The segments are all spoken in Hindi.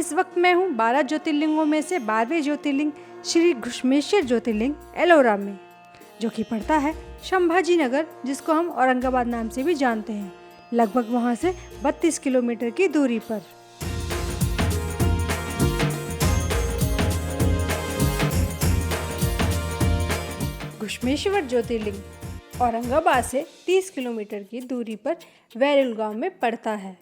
इस वक्त मैं हूँ 12 ज्योतिर्लिंगों में से 12वें ज्योतिर्लिंग श्री घृष्णेश्वर ज्योतिर्लिंग एलोरा में, जो कि पड़ता है संभाजी नगर, जिसको हम औरंगाबाद नाम से भी जानते हैं, लगभग वहाँ से 32 किलोमीटर की दूरी पर। घृष्णेश्वर ज्योतिर्लिंग औरंगाबाद से 30 किलोमीटर की दूरी पर वैरुल गांव में पड़ता है।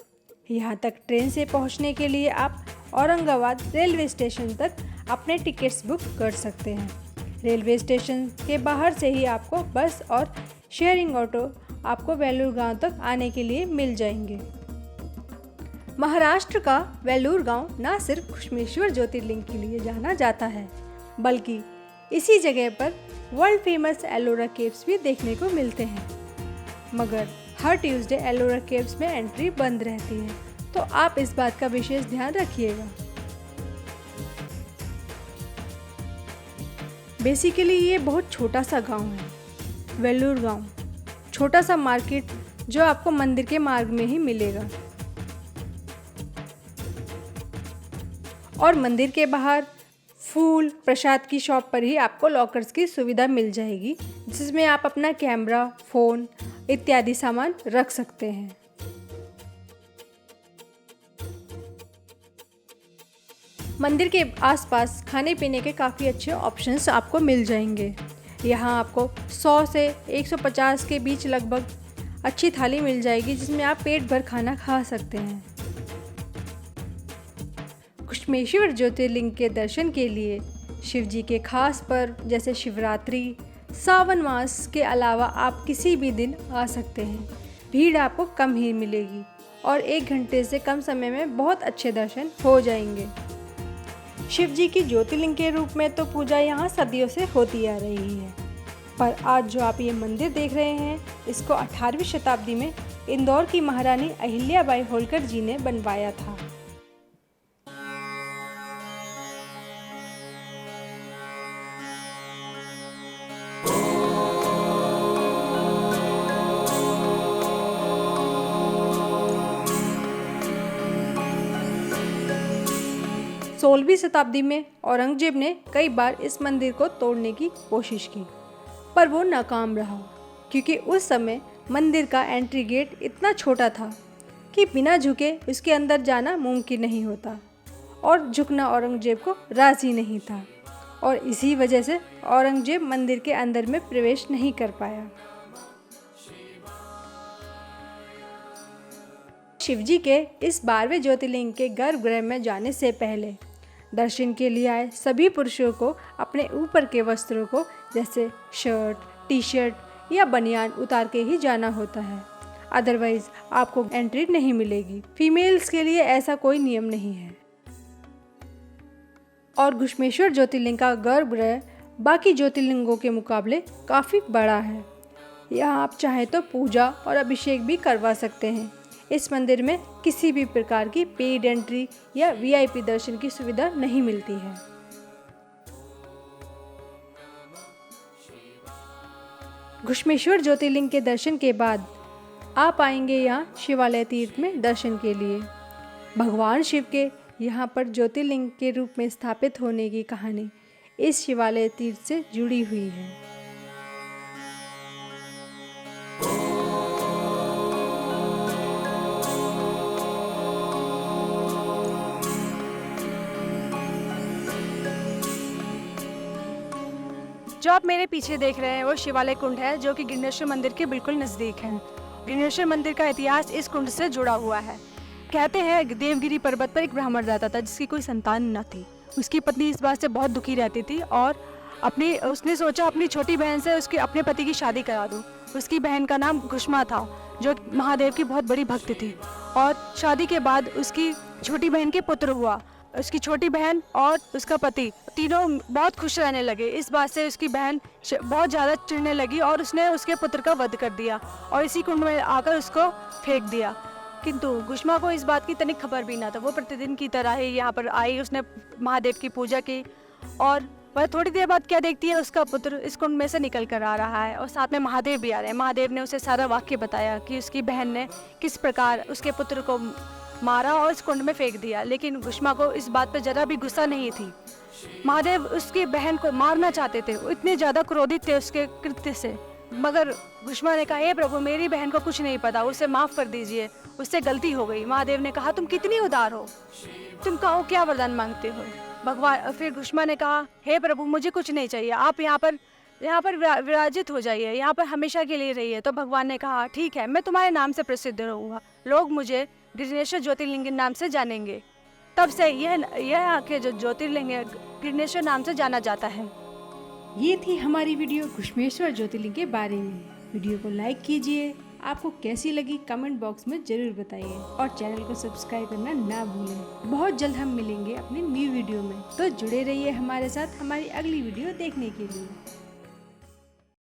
यहाँ तक ट्रेन से पहुँचने के लिए आप औरंगाबाद रेलवे स्टेशन तक अपने टिकट्स बुक कर सकते हैं। रेलवे स्टेशन के बाहर से ही आपको बस और शेयरिंग ऑटो आपको वेलूर गांव तक आने के लिए मिल जाएंगे। महाराष्ट्र का वेलूर गांव न सिर्फ घृष्णेश्वर ज्योतिर्लिंग के लिए जाना जाता है, बल्कि इसी जगह पर वर्ल्ड फेमस एलोरा केव्स भी देखने को मिलते हैं। मगर हर ट्यूसडे एलोरा केव्स में एंट्री बंद रहती है, तो आप इस बात का विशेष ध्यान रखिएगा। बेसिकली ये बहुत छोटा सा गांव है, वेलूर गांव। छोटा सा मार्केट जो आपको मंदिर के मार्ग में ही मिलेगा, और मंदिर के बाहर फूल प्रसाद की शॉप पर ही आपको लॉकर्स की सुविधा मिल जाएगी, जिसमें आप अपना कैमरा, फ़ोन इत्यादि सामान रख सकते हैं। मंदिर के आसपास खाने पीने के काफ़ी अच्छे ऑप्शंस आपको मिल जाएंगे। यहाँ आपको 100 से 150 के बीच लगभग अच्छी थाली मिल जाएगी, जिसमें आप पेट भर खाना खा सकते हैं। घृष्णेश्वर ज्योतिर्लिंग के दर्शन के लिए शिव जी के खास पर्व जैसे शिवरात्रि, सावन मास के अलावा आप किसी भी दिन आ सकते हैं। भीड़ आपको कम ही मिलेगी और 1 घंटे से कम समय में बहुत अच्छे दर्शन हो जाएंगे। शिव जी की ज्योतिर्लिंग के रूप में तो पूजा यहाँ सदियों से होती आ रही है, पर आज जो आप ये मंदिर देख रहे हैं, इसको 18वीं शताब्दी में इंदौर की महारानी अहिल्याबाई होलकर जी ने बनवाया था। सोलहवीं शताब्दी में औरंगजेब ने कई बार इस मंदिर को तोड़ने की कोशिश की, पर वो नाकाम रहा, क्योंकि उस समय मंदिर का एंट्री गेट इतना छोटा था कि बिना झुके उसके अंदर जाना मुमकिन नहीं होता, और झुकना औरंगजेब को राज़ी नहीं था, और इसी वजह से औरंगजेब मंदिर के अंदर में प्रवेश नहीं कर पाया। शिवजी के इस 12वें ज्योतिर्लिंग के गर्भगृह में जाने से पहले दर्शन के लिए आए सभी पुरुषों को अपने ऊपर के वस्त्रों को जैसे शर्ट, टी शर्ट या बनियान उतार के ही जाना होता है, अदरवाइज आपको एंट्री नहीं मिलेगी। फीमेल्स के लिए ऐसा कोई नियम नहीं है। और घृष्णेश्वर ज्योतिर्लिंग का गर्भगृह बाकी ज्योतिर्लिंगों के मुकाबले काफ़ी बड़ा है। यहाँ आप चाहे तो पूजा और अभिषेक भी करवा सकते हैं। इस मंदिर में किसी भी प्रकार की पेड एंट्री या वीआईपी दर्शन की सुविधा नहीं मिलती है। घृष्णेश्वर ज्योतिर्लिंग के दर्शन के बाद आप आएंगे यहाँ शिवालय तीर्थ में दर्शन के लिए। भगवान शिव के यहाँ पर ज्योतिर्लिंग के रूप में स्थापित होने की कहानी इस शिवालय तीर्थ से जुड़ी हुई है। जो आप मेरे पीछे देख रहे हैं वो शिवालय कुंड है, जो कि घृष्णेश्वर मंदिर के बिल्कुल नज़दीक है। घृष्णेश्वर मंदिर का इतिहास इस कुंड से जुड़ा हुआ है। कहते हैं देवगिरी पर्वत पर एक ब्राह्मण रहता था जिसकी कोई संतान न थी। उसकी पत्नी इस बात से बहुत दुखी रहती थी और उसने सोचा अपनी छोटी बहन से अपने पति की शादी करा दूँ। उसकी बहन का नाम घुष्मा था, जो महादेव की बहुत बड़ी भक्त थी, और शादी के बाद उसकी छोटी बहन के पुत्र हुआ। उसकी छोटी बहन और उसका पति तीनों बहुत खुश रहने लगे। इस बात से उसकी बहन बहुत ज़्यादा चिढ़ने लगी और उसने उसके पुत्र का वध कर दिया और इसी कुंड में आकर उसको फेंक दिया। किंतु घुष्मा को इस बात की तनिक खबर भी ना था। वो प्रतिदिन की तरह ही यहाँ पर आई, उसने महादेव की पूजा की, और वह थोड़ी देर बाद क्या देखती है, उसका पुत्र इस कुंड में से निकल कर आ रहा है और साथ में महादेव भी आ रहे हैं। महादेव ने उसे सारा वाक्य बताया कि उसकी बहन ने किस प्रकार उसके पुत्र को मारा और इस कुंड में फेंक दिया। लेकिन घुष्मा को इस बात पर जरा भी गुस्सा नहीं थी। महादेव उसकी बहन को मारना चाहते थे, वो इतने ज़्यादा क्रोधित थे उसके कृत्य से। मगर घुष्मा ने कहा, हे प्रभु, मेरी बहन को कुछ नहीं पता, उसे माफ़ कर दीजिए, उससे गलती हो गई। महादेव ने कहा, तुम कितनी उदार हो, तुम कहो क्या वरदान मांगते हो। भगवान फिर घुष्मा ने कहा, हे प्रभु, मुझे कुछ नहीं चाहिए, आप यहाँ पर विराजित हो जाइए, यहाँ पर हमेशा के लिए रहिए। तो भगवान ने कहा, ठीक है, मैं तुम्हारे नाम से प्रसिद्ध रहूँगा, लोग मुझे गृहणेश्वर ज्योतिर्लिंग के नाम से जानेंगे। तब से यह आके जो ज्योतिर्लिंग है गृहणेश्वर नाम से जाना जाता है। ये थी हमारी वीडियो घुश्मेश्वर ज्योतिर्लिंग के बारे में। वीडियो को लाइक कीजिए, आपको कैसी लगी कमेंट बॉक्स में जरूर बताइए और चैनल को सब्सक्राइब करना ना भूलें। बहुत जल्द हम मिलेंगे अपने न्यू वीडियो में, तो जुड़े रहिए हमारे साथ हमारी अगली वीडियो देखने के लिए।